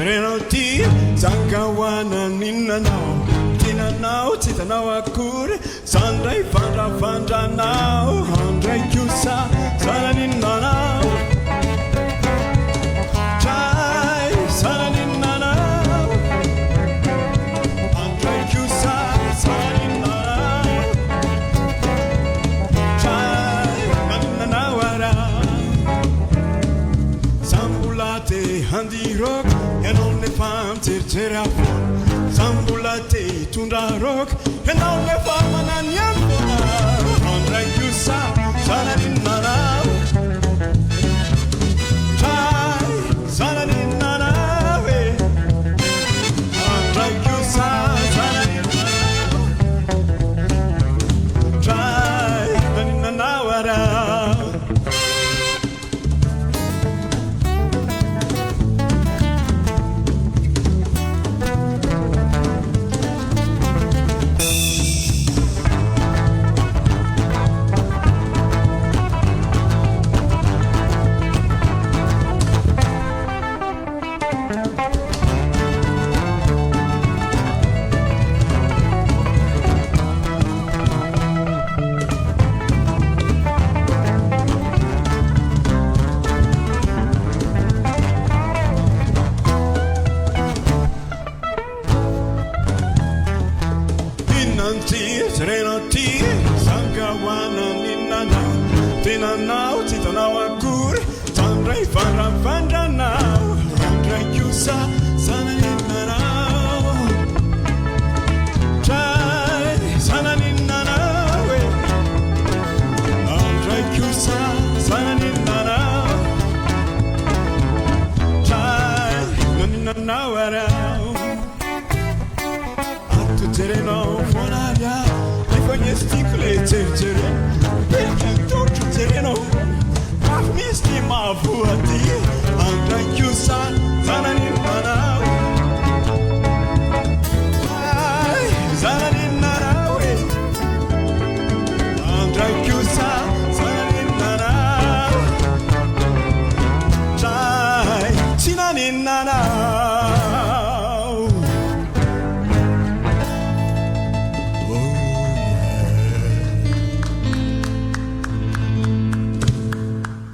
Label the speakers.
Speaker 1: serenity zangawana ninanao tinanao titanao akory sandray vandravandranao handray kosa sana ninanao tray sana ninanao handray kosa sana ninanao tray naninanao ara sambolate handirok non le fam tercera sambolate tundra rock e non le fam ananiamona andrai chiusa sana ninana trai sana ninana andrai chiusa sana ninana trai ninana wara serenity zangawana ninanao tinanao titanao akory tandray vandravandranao handray kosa sana ninanao tray sana ninanao handray kosa sana ninanao tray naninanao arao atuterenao fonaria conheci-te,